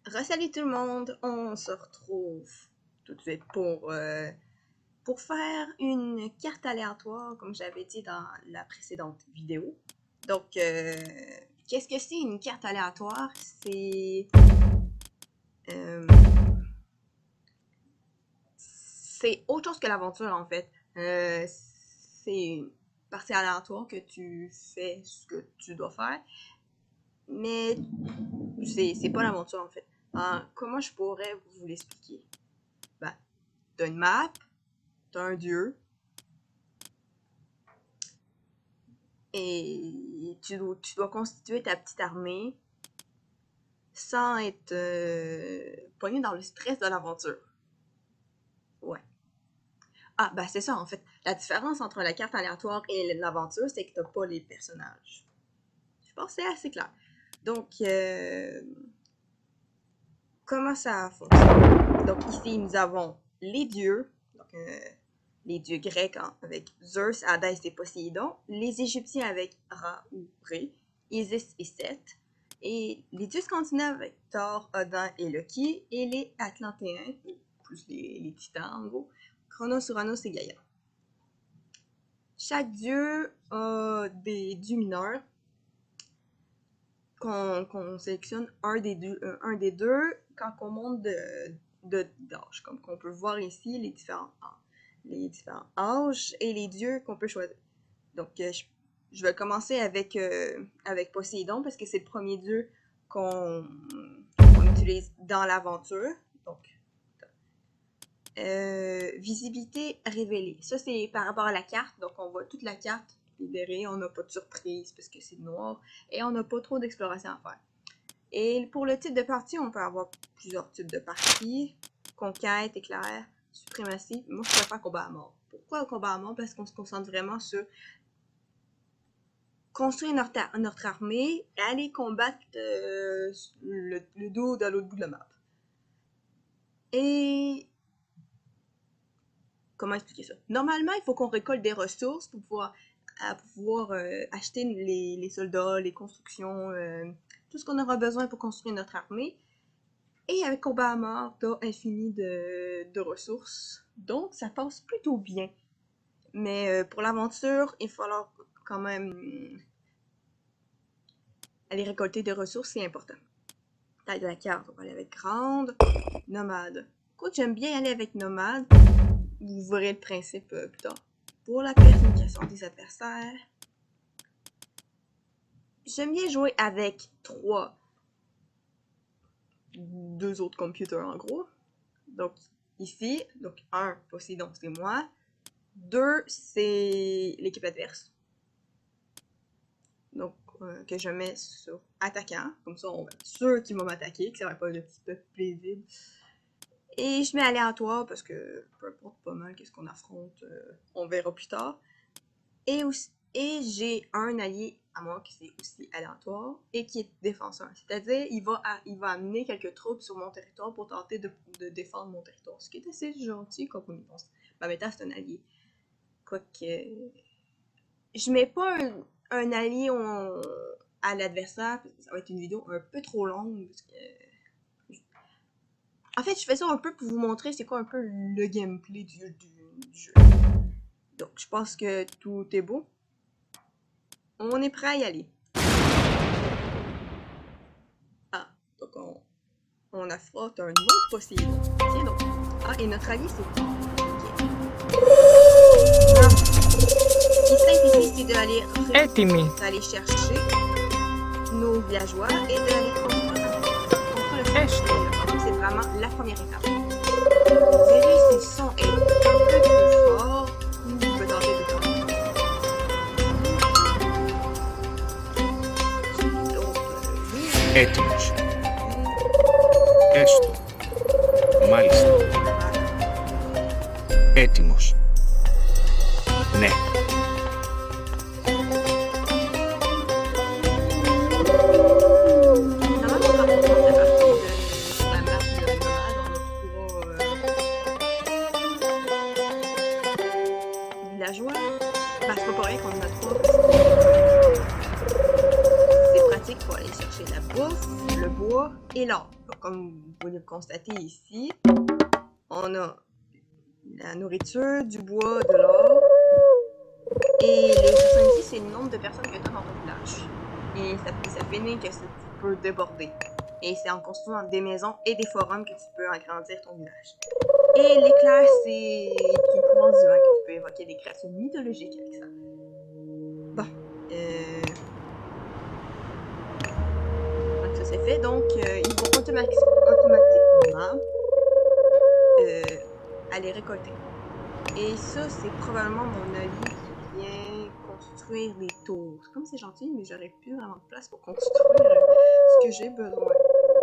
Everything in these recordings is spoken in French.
Salut tout le monde, on se retrouve tout de suite pour faire une carte aléatoire comme j'avais dit dans la précédente vidéo. Donc, qu'est-ce que c'est une carte aléatoire? C'est autre chose que l'aventure en fait. C'est parce que c'est aléatoire que tu fais ce que tu dois faire, mais c'est pas l'aventure en fait. Comment je pourrais vous l'expliquer? Ben, t'as une map, t'as un dieu, et tu dois constituer ta petite armée sans être pogné dans le stress de l'aventure. Ouais. Ah, ben c'est ça en fait. La différence entre la carte aléatoire et l'aventure, c'est que t'as pas les personnages. Je pense que c'est assez clair. Donc, comment ça fonctionne? Donc ici, nous avons les dieux, donc les dieux grecs avec Zeus, Hadès et Poséidon, les Égyptiens avec Ra ou Ré, Isis et Seth, et les dieux scandinaves avec Thor, Odin et Loki, et les Atlantéens, plus les titans en gros, Chronos, Uranus et Gaïa. Chaque dieu a des dieux mineurs qu'on sélectionne un des deux quand on monte d'âge, comme qu'on peut voir ici les différents âges et les dieux qu'on peut choisir. Donc je vais commencer avec Poséidon parce que c'est le premier dieu qu'on utilise dans l'aventure. Donc visibilité révélée. Ça c'est par rapport à la carte, donc on voit toute la carte libérée, on n'a pas de surprise parce que c'est noir et on n'a pas trop d'exploration à faire. Et pour le type de partie, on peut avoir plusieurs types de parties. Conquête, éclair, suprématie. Moi, je préfère combat à mort. Pourquoi combat à mort? Parce qu'on se concentre vraiment sur construire notre armée et aller combattre le dos de l'autre bout de la map. Et comment expliquer ça? Normalement, il faut qu'on récolte des ressources pour pouvoir acheter les soldats, les constructions, tout ce qu'on aura besoin pour construire notre armée. Et avec combat à mort, t'as infini de ressources. Donc, ça passe plutôt bien. Mais pour l'aventure, il va falloir quand même aller récolter des ressources, c'est important. Taille de la carte, on va aller avec grande. Nomade. Écoute, j'aime bien aller avec nomade. Vous verrez le principe plus tard. Pour la personnalisation des adversaires, j'aime bien jouer avec deux autres computers en gros. Donc ici, donc 1, Poséidon, c'est moi. 2, c'est l'équipe adverse. Donc que je mets sur attaquant, comme ça on va être sûr qu'ils vont m'attaquer, que ça va pas de petit peu plaisible. Et je mets aléatoire parce que peu importe pas mal qu'est-ce qu'on affronte, on verra plus tard. Et j'ai un allié à moi qui c'est aussi aléatoire et qui est défenseur. C'est-à-dire, il va amener quelques troupes sur mon territoire pour tenter de défendre mon territoire. Ce qui est assez gentil quand on y pense. Bameta, c'est un allié. Quoique, je mets pas un allié à l'adversaire, parce que ça va être une vidéo un peu trop longue. Parce que... En fait, je fais ça un peu pour vous montrer c'est quoi un peu le gameplay du jeu. Donc, je pense que tout est beau. On est prêt à y aller. Ah, donc on affronte un autre Poséidon. Tiens donc. Ah, et notre allié, c'est... Ok. Alors, ce qui serait ici, c'est d'aller chercher nos villageois et d'aller contre le feu. C'est vraiment la première étape. Vous verrez, si le son est un peu plus fort, ou vous pouvez tenter de temps. Έτοιμος. Έστω. Μάλιστα. Έτοιμος. Ναι. Villageois. Ben, c'est pas pour rien qu'on en a 3. C'est pratique pour aller chercher la bouffe, le bois et l'or. Donc, comme vous pouvez le constater ici, on a la nourriture, du bois, de l'or. Et les personnes ici, c'est le nombre de personnes que tu as dans ton village. Et ça finit que tu peux déborder. Et c'est en construisant des maisons et des forums que tu peux agrandir ton village. Et l'éclair, c'est une pouvoir divin que tu peux évoquer des créatures mythologiques avec ça. Bon. Donc ça c'est fait. Donc ils vont automatiquement aller récolter. Et ça, c'est probablement mon allié qui vient construire les tours. C'est comme c'est gentil, mais j'aurais plus vraiment de place pour construire ce que j'ai besoin.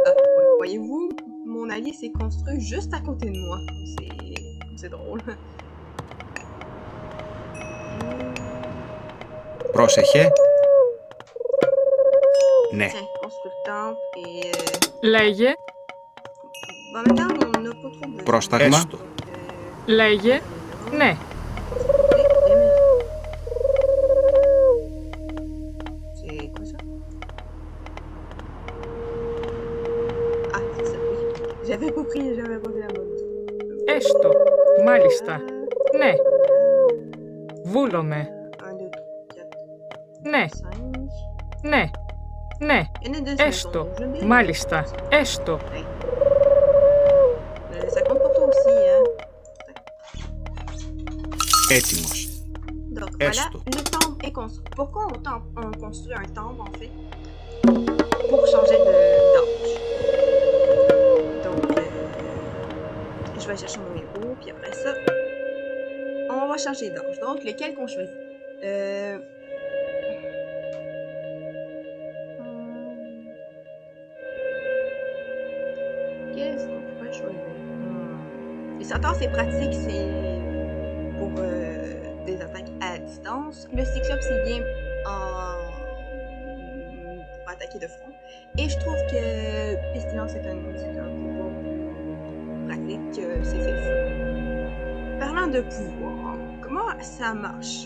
Ah, ouais. Voyez-vous, mon allié s'est construit juste à côté de moi. C'est drôle. Πρόσεχε. Ναι. Tiens, construire le temple et... Λέγε, Bon, maintenant, on n'a pas trop besoin. Πρόσταγμα. Donc, λέγε, ναι. C'est quoi ça? Ah, c'est ça, oui. J'avais pas pris la mode. Έστω. Μάλιστα. Ναι. Βούλομαι. 1, 2, 3, 4, Ναι. 5. Ναι. Ναι. Il y en a deux Έστω. maisons, j'aime bien. Μάλιστα. Έστω. Ça compte pour toi aussi, hein? Έτοιμος. Donc Esto. voilà, le temple est construit. Pourquoi on construit un temple en fait? Pour changer d'âge. Donc, je vais chercher mon héros, puis après ça, on va changer d'âge. Donc, lequel qu'on choisit? Qu'est-ce qu'on pourrait choisir? Les centaures, c'est pratique, c'est pour des attaques à distance. Le cyclope, c'est bien pour attaquer de front. Et je trouve que pestilence, c'est un pouvoir pratique, c'est le feu. Parlant de pouvoir, comment ça marche?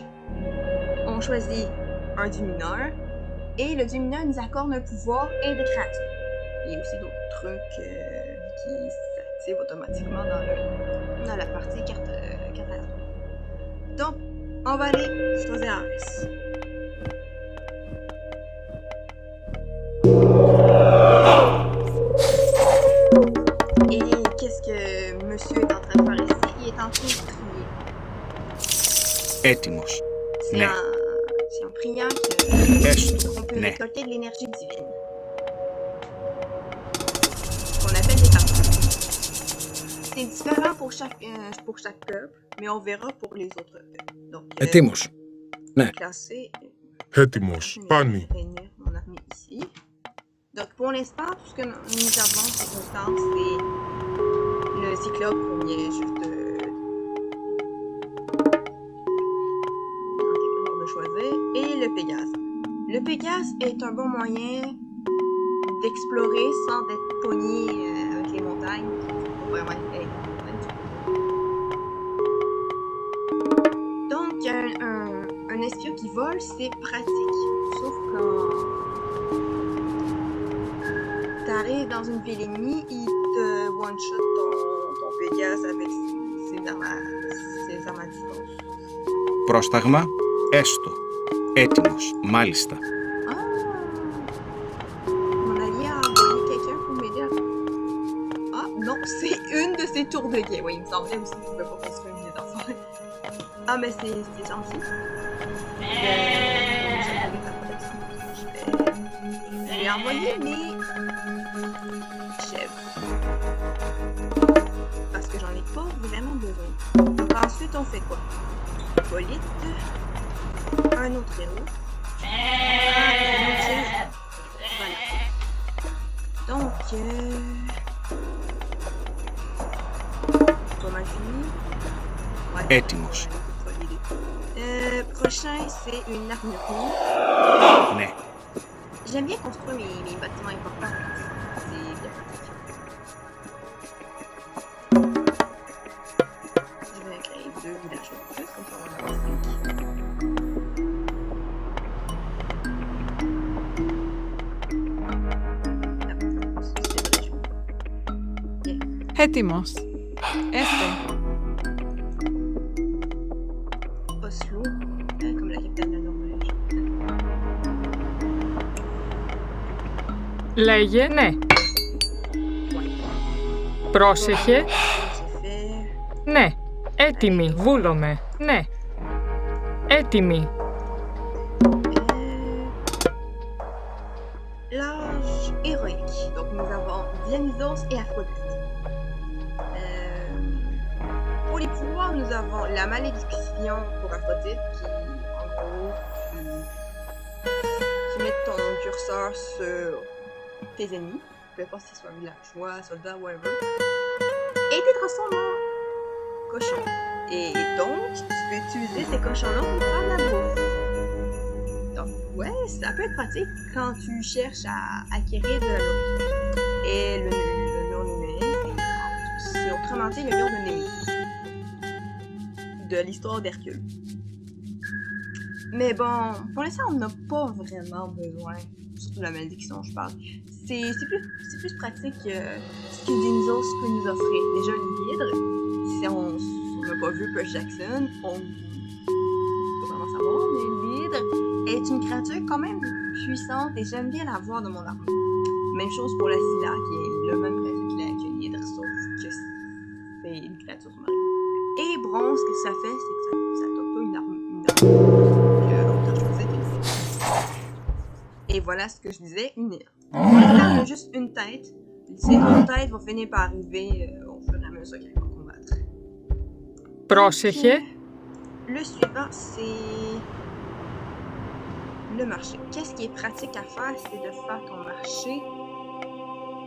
On choisit un dieu-mineur et le dieu-mineur nous accorde un pouvoir et des créatures. Il y a aussi d'autres trucs qui s'activent automatiquement dans la partie carte aléatoire. Donc, on va aller choisir un race. Et qu'est-ce que monsieur est en train de faire ici? Il est en train de prier. Έτοιμος. C'est Ναι. en priant Έστω. qu'on peut Ναι. récolter de l'énergie divine. Qu'on appelle des parties. C'est différent pour chaque peuple, mais on verra pour les autres peuples. Donc, Έτοιμος. Ναι. classer. Έτοιμος. Πάνι. Réunir mon armée ici. Donc, pour l'instant, tout ce que nous avons pour l'instant, c'est le cyclope qu'on vient juste de choisir et le Pégase. Le Pégase est un bon moyen d'explorer sans être pogné avec les montagnes. Faut vraiment être donc, un espion qui vole, c'est pratique. Sauf quand t'arrives dans une ville ennemie, il te one-shot ton Pégase avec ses armes à distance. Πρόσταγμα. Έστω. Έτοιμος. Μάλιστα. Ah! Mon allié a envoyé quelqu'un pour m'aider à... Ah, non, c'est une de ses tours de guet. Oui, il me semblait aussi que je ne pouvais pas construire mes affaires. Ah, mais c'est gentil. Je vais envoyer mes chèvres. Parce que j'en ai pas vraiment besoin. Donc ensuite, on fait quoi? Hippolyte. Un autre héros. Un autre héros. Voilà. Donc, pas mal fini. Ouais. Έτοιμος. Prochain, c'est une armurerie. Ναι. J'aime bien construire mes bâtiments importants. C'est bien pratique. Je vais créer 2 villageois en plus, comme ça on va en avoir 5. C'est vrai, Έτοιμος. Έστω. Oslo, comme la capitale de la Norvège. Λέγε ναι. Πρόσεχε. J'ai fait Ναι. Έτοιμη. Βούλομαι. Ναι. Έτοιμη. l'âge héroïque. Donc nous avons Dionysos et Aphrodite. Pour les pouvoirs, nous avons la malédiction pour Aphrodite qui, en gros, tu mets ton curseur sur tes ennemis, peu importe si ce soit villageois, soldats, whatever, et tu les transformes en cochons. Et donc, tu peux utiliser ces cochons-là pour faire de la bouffe. Donc, ouais, ça peut être pratique quand tu cherches à acquérir de la nourriture. Et le lion de Némée, c'est autrement dit le lion de Némée. De l'histoire d'Hercule. Mais bon, pour l'instant, on n'a pas vraiment besoin, surtout de la malédiction, je parle. C'est plus pratique ce que Dionysos peut nous offrir. Déjà, l'hydre, si on n'a pas vu Percy Jackson, on peut pas vraiment savoir, mais l'hydre est une créature quand même puissante et j'aime bien la voir dans mon armée. Même chose pour la Scylla, qui est le même principe que l'hydre, sauf que c'est une créature marine. Et bronze, ce que ça fait, c'est que ça t'auto une arme que l'autre a choisi. Et voilà ce que je disais, une hydre. Pour l'instant, on a juste une tête. Ces autres têtes vont finir par arriver au fur et à mesure qu'elles vont combattre. Πρόσεχε. Le suivant, c'est le marché. Qu'est-ce qui est pratique à faire, c'est de faire ton marché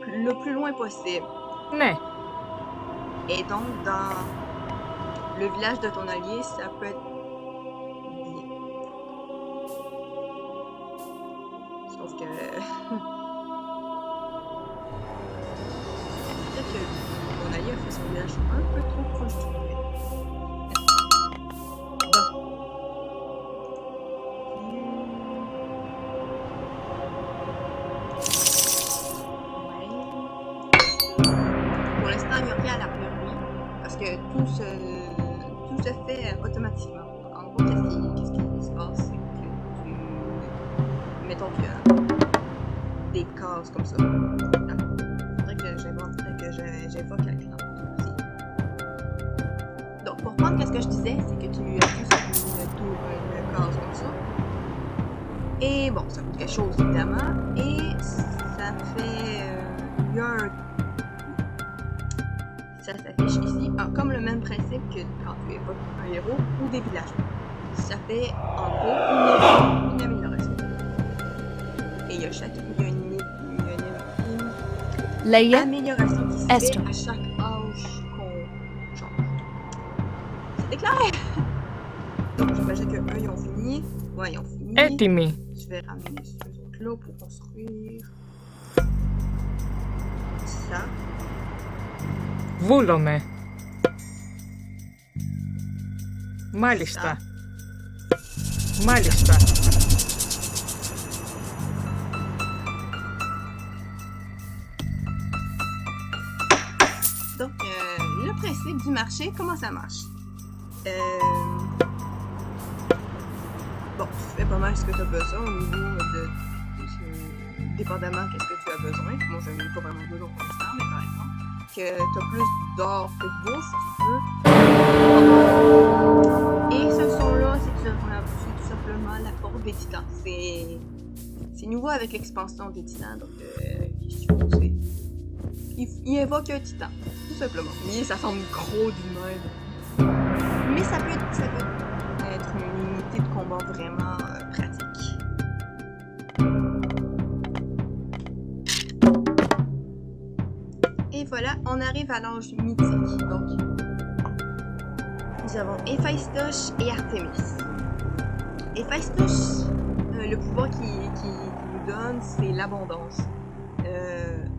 le plus loin possible. Ναι. Et donc, dans le village de ton allié, ça peut être bien. Sauf que... peut-être que mon allié a fait son village un peu trop proche du vrai. Pour l'instant, il n'y a rien à l'armurerie parce que tout se fait automatiquement. Donc, en gros, qu'est-ce qui se passe, c'est que tu... Mettons qu'il y a des cases comme ça. Faudrait que j'évoque la carte aussi. Donc, pour prendre ce que je disais, c'est que tu appuies sur une tour, une case comme ça. Et bon, ça coûte quelque chose évidemment. Et ça fait... il y a un... Ça s'affiche ici, comme le même principe que quand tu évoques un héros ou des villageois. Ça fait en gros une amélioration. Et il y a une Λέγε. amélioration qui se Est-ce. fait à chaque âge qu'on change. C'était clair? Donc j'imagine qu'eux ils ont fini. Ouais, ils ont fini. Έτοιμη. Je vais ramener ceux autres-là pour construire ça. Βούλομαι. Μάλιστα. Μάλιστα. Donc, le principe du marché, comment ça marche? Bon, tu fais pas mal ce que tu as besoin au niveau de dépendamment qu'est-ce que tu as besoin. Moi, je n'ai pas vraiment besoin pour l'instant, mais par exemple, que tu as plus d'or que de bouffe, si tu veux. Et ce son-là, c'est tout simplement la porte des titans. C'est nouveau avec l'expansion des titans, donc il évoque un titan, tout simplement. Oui, ça semble gros du même. Mais ça peut être une unité de combat vraiment pratique. Et voilà, on arrive à l'âge mythique. Donc, nous avons Héphaïstos et Artémis. Héphaïstos, le pouvoir qu'il nous donne, c'est l'abondance.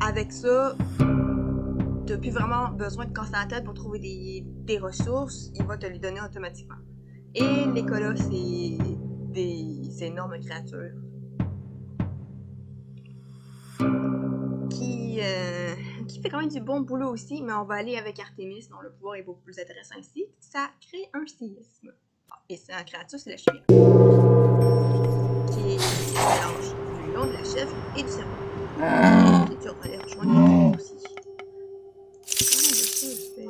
Avec ça, t'as plus vraiment besoin de casser la tête pour trouver des ressources, il va te les donner automatiquement. Et les colosses, c'est des énormes créatures qui fait quand même du bon boulot aussi, mais on va aller avec Artemis, dont le pouvoir est beaucoup plus intéressant ici. Ça crée un séisme. Ah, et c'est un créature, c'est la chimère. Qui est un mélange du lion, de la chèvre et du serpent. Et tu vas aller rejoindre aussi. Comment de ça, je fais...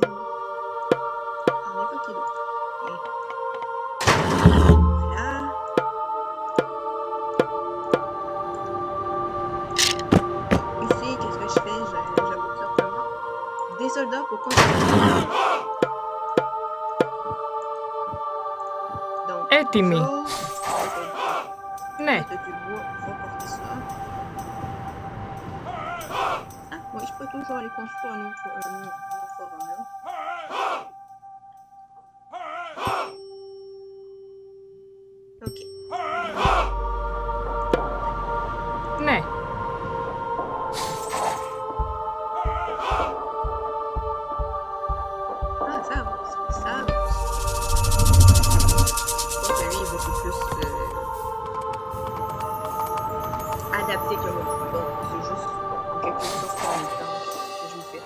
En évoquer d'autres. Voilà. Ici, qu'est-ce que je fais? J'avoue simplement des soldats pour continuer. Donc, Έτοιμοι. ça, Ναι. du bois, on va porter ça. Ah, oui, je peux toujours aller construire un autre forum là. Ok. Ναι. Ah, ça avance. Ça avance. Je pense que lui est beaucoup plus adapté que moi. Bon, c'est juste en quelque sorte en même temps que je vous fais.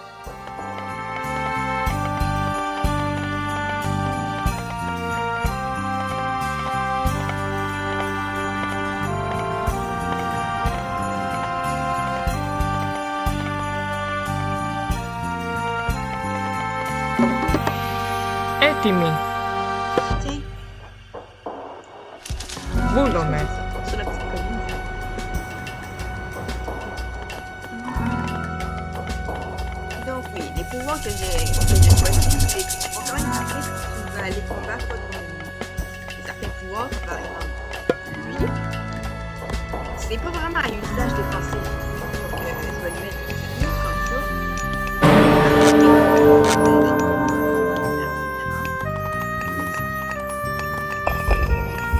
Έτοιμοι. Tiens, Βούλομαι. sur la petite colline. Donc oui, les pouvoirs que j'ai choisis, c'est qu'on va quand même marquer si tu veux aller combattre certains pouvoirs, comme par exemple lui. C'est pas vraiment un usage défensif. Donc je vais lui mettre lui comme ça.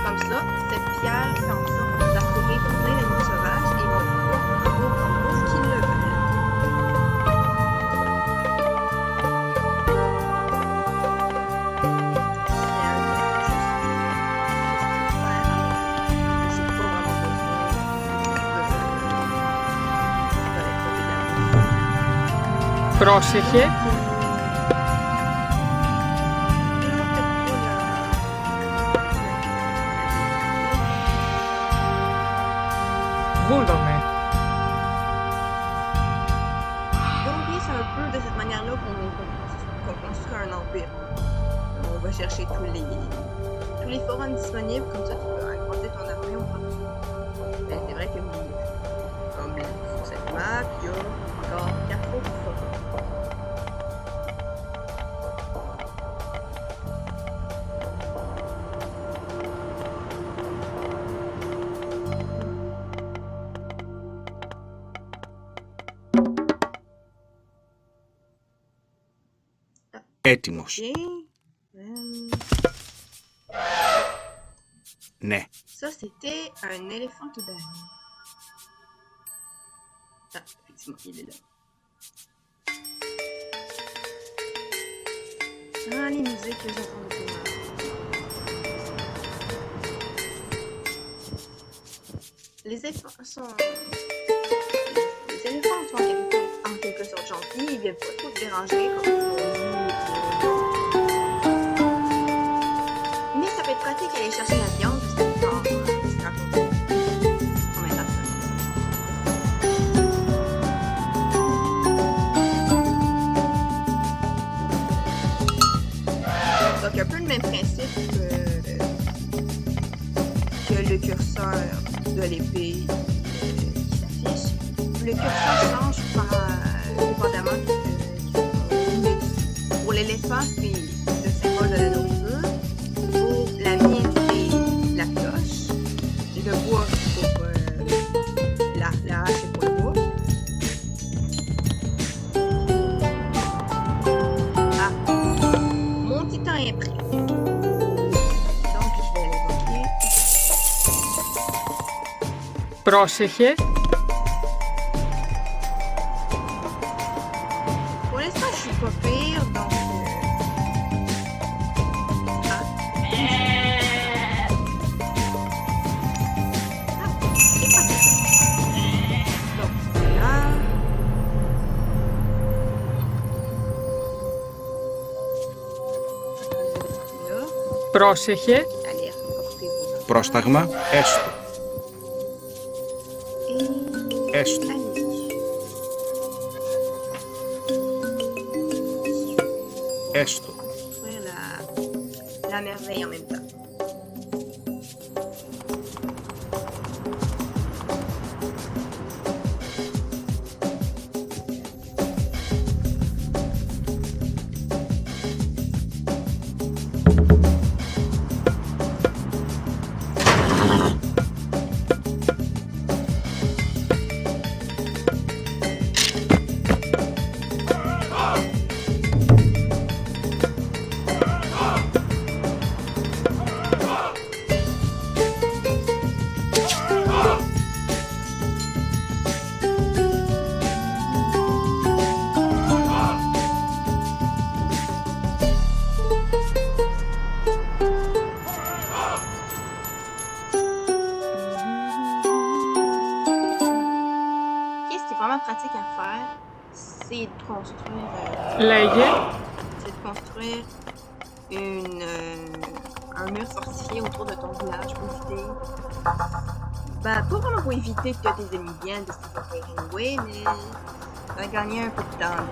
Comme ça, cette pierre fait en sorte d'attirer plein d'animaux sauvages et vont pouvoir prendre en ce qu'ils le veulent. Πρόσεχε. Βούλομαι. Donc oui, c'est un peu de cette manière-là qu'on construit un empire. On va chercher tous les forums disponibles, comme ça tu peux agrandir ton armée au fond. Mais c'est vrai que oui, comme sur cette map, il y a encore 4 autres forums. Έτοιμος. Ok. Ναι. Ça, c'était un éléphant qui bave. Ah, effectivement, il est là. Ah, les musiques que j'entends de tout. Les éléphants sont... Les éléphants sont en quelque sorte gentils, ils viennent pas trop te déranger comme mais ça peut être pratique d'aller chercher la viande, parce que quand c'est raconté. Combien de temps ça? Donc un peu le même principe que le curseur de l'épée qui s'affiche. Le curseur change dépendamment pour l'éléphant, c'est le symbole de la nourriture. Pour la mine, c'est la cloche. Et le bois, c'est pour la hache, c'est pour le bois. Ah, mon titan est prêt. Donc, je vais l'évoquer. Πρόσεχε. Pour l'instant, je suis pas pire, donc... Ah. C'est pas pire. Donc, voilà. Πρόσεχε. Allez, portez-vous. Πρόσταγμα, έστω. Et Έστω. allez-y. Έστω. Faire la merveille en même temps. Qu'est-ce qui est vraiment pratique à faire, c'est de construire, Λέγε. c'est de construire un mur fortifié autour de ton village pour éviter. Ben, pas vraiment pour éviter que tes ennemis viennent, parce qu'ils vont faire anyway, mais ça va gagner un peu de temps.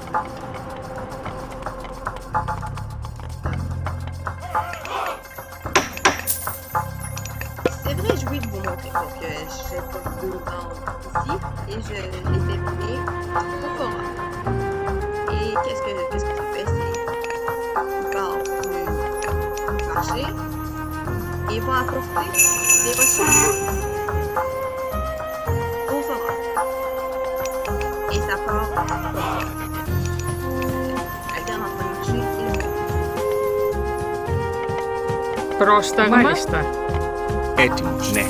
C'est vrai, je voulais vous montrer. Donc, j'ai pas deux bandes ici et je les ai mis au forum. Et qu'est-ce que ça fait? C'est une bande du marché et vont apporter des ressources au forum. Et ça part alterne entre le marché et le forum. Πρόσταγμα. Μάλιστα. Έτοιμος, ναι.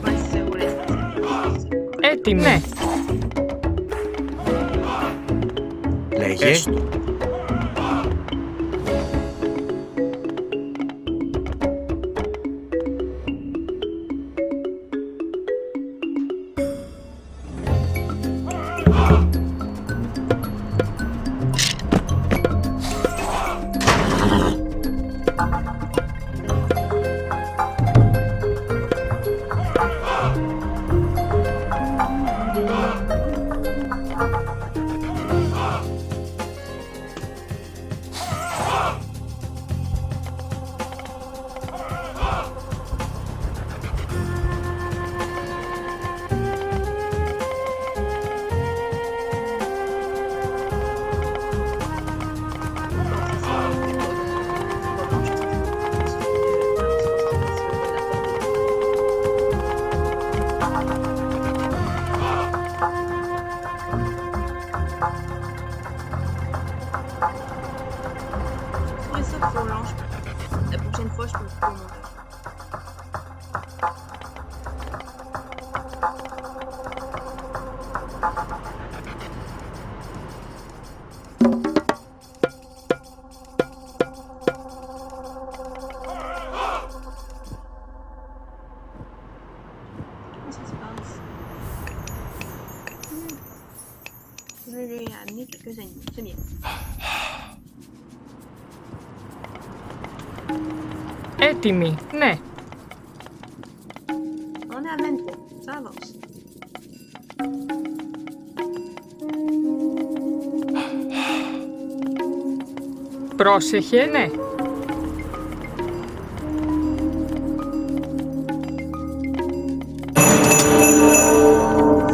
Moi, si ça vous laisse passer. Έτοιμη. Ναι. Λέγε. Έστω. La prochaine fois, je peux vous montrer. Comment ça se passe? Je vais lui amener quelques animaux, c'est bien. Έτοιμη. Ναι. On est à 23, ça avance. Πρόσεχε. Ναι.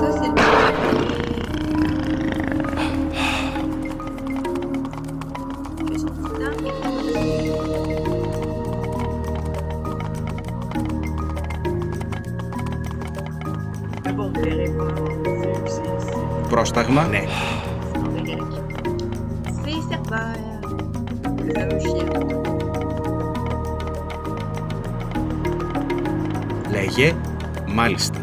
Ça, c'est le je suis dedans. Mais bon, vous verrez pas. Πρόσταγμα, ναι. On verrait. Café serveur. Le fameux chien. Λέγε μάλιστα.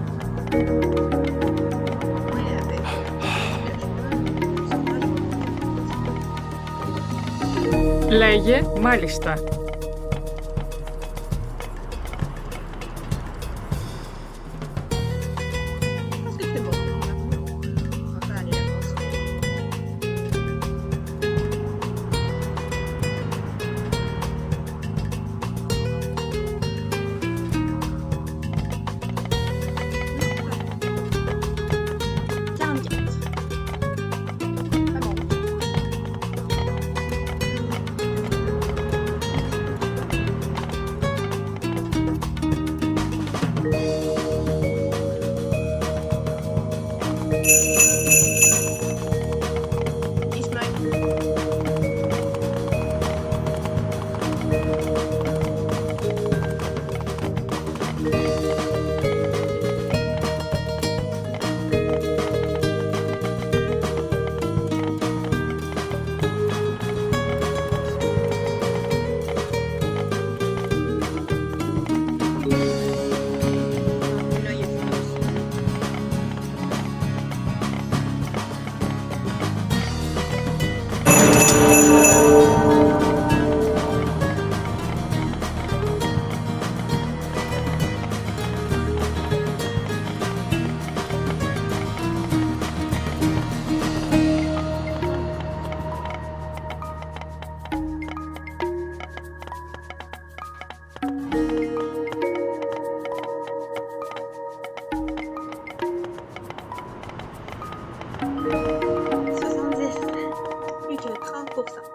Ouais, avec. Λέγε μάλιστα. Je pense que c'est bon. On va faire aller la danse. Là, il y a du aussi. Plus que 30%.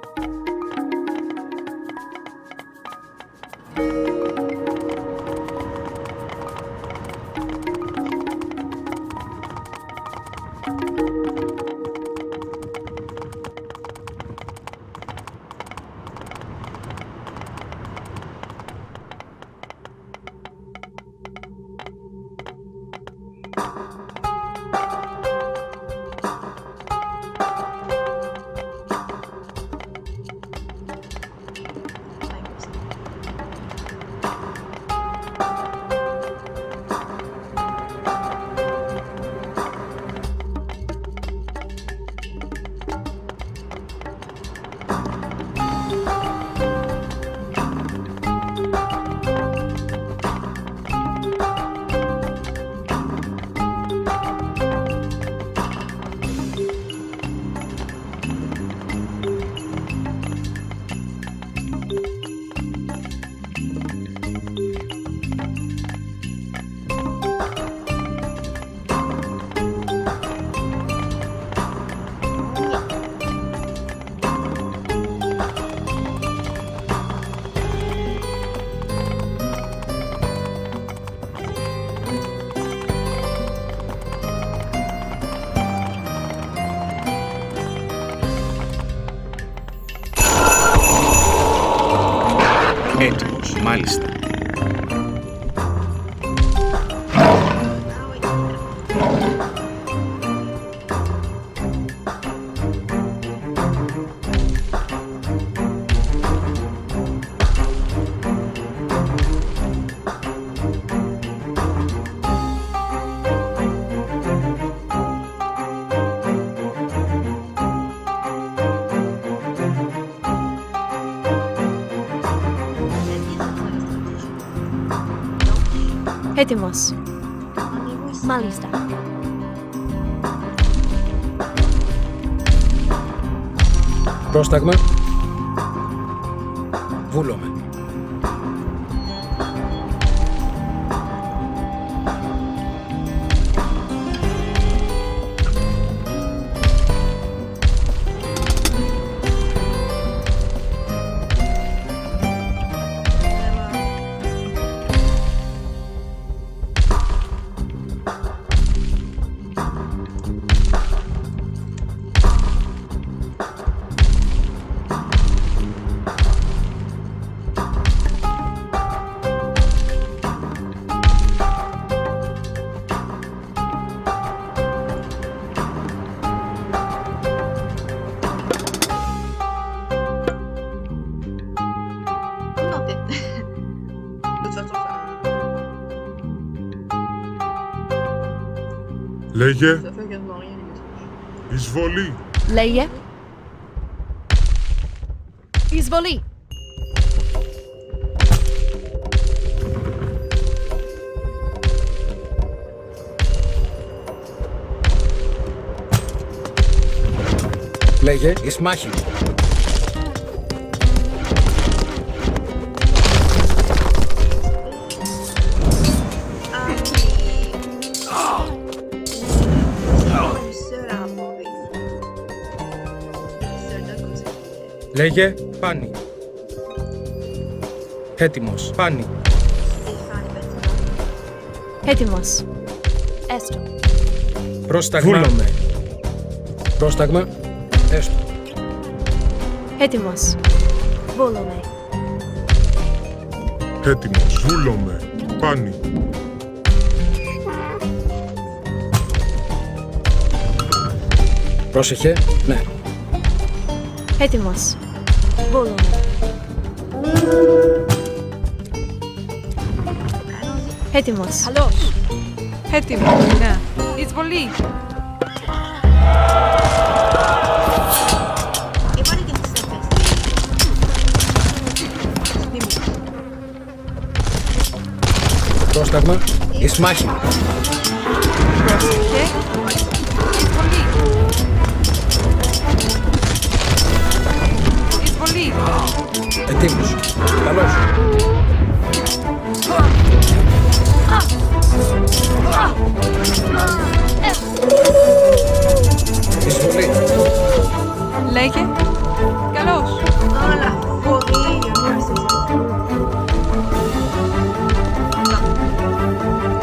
Έτοιμος, μάλιστα. Έτοιμος. Μάλιστα. Πρόσταγμα. Βούλομαι. Λέγε Ça fait quasiment rien les messages. εισβολή. Λέγε. Εισβολή. Λέγε εις μάχη. Le seul à avoir avec les soldats comme ça. Λέγε πάνι. Έτοιμος. Πάνι. Défend les bâtiments. Έτοιμος. Έστω. Πρόσταγμα. Βούλομαι. Πρόσταγμα. Έστω. Έτοιμος. Βούλομαι. Έτοιμος. Βούλομαι. Πάνι. Πρόσεχε. Ναι. Έτοιμος. Βούλομαι. Έτοιμος. Καλώς. Έτοιμο. Ναι. Εισβολή. Et voilà qu'est-ce qui s'est passé. Des mots. Πρόσταγμα. Εις μάχη. Πρόσεχε. Εισβολή. Εισβολή. Ετοίμος. Καλώς. Εισβολή. Λέγε. Καλώς. Oh la forêt, il y a mieux c'est ça.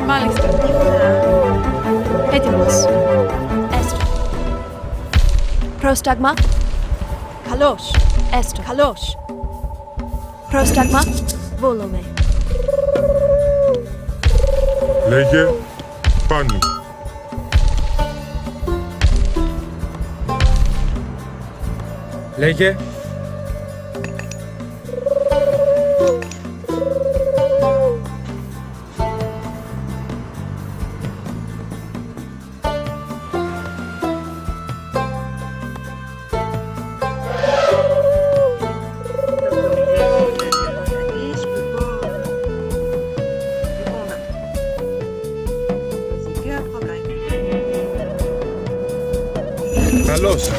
Μάλιστα. Έτοιμος. Έστω. Πρόσταγμα. Καλώς. Έστω. Καλώς. Πρόσταγμα. Βούλομαι. Λέγε πάνι. Λέγε καλώς.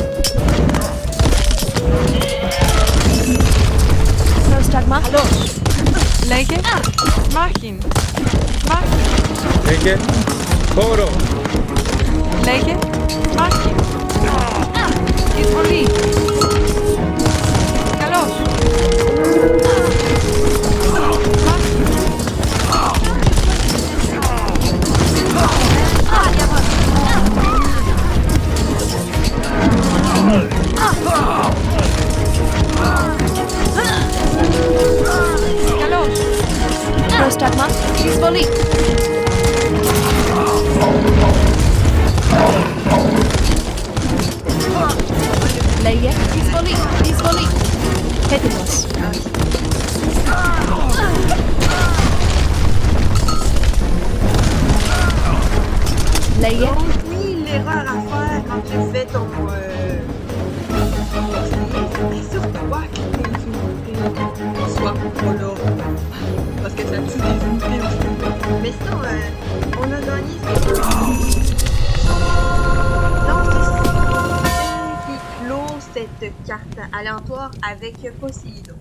Πρόσταγμα. Καλώς. Λέγε. Μάχην. Μάχην. Λέγε χώρο. Λέγε. Μάχην. Εισβολή. Καλώς. Καλώς. Πρόσταγμα. Εισβολή. Λέγε. Εισβολή. Εισβολή. Έτοιμος. Λέγε. Donc oui, l'erreur à faire quand tu fais ton... Et surtout pas que tes unités soient pas là. Parce que ça tue des unités aussi. Mais sinon, on a gagné. Donc c'est ce qui clôt cette carte aléatoire avec Poséidon.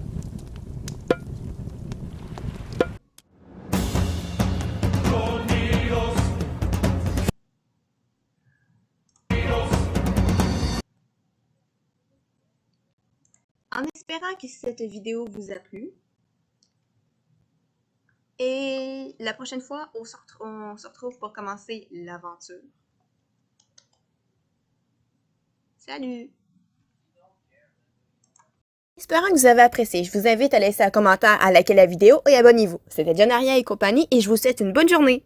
En espérant que cette vidéo vous a plu. Et la prochaine fois, on se retrouve pour commencer l'aventure. Salut! Espérant que vous avez apprécié. Je vous invite à laisser un commentaire, à liker la vidéo et abonnez-vous. C'était John Aria et compagnie et je vous souhaite une bonne journée.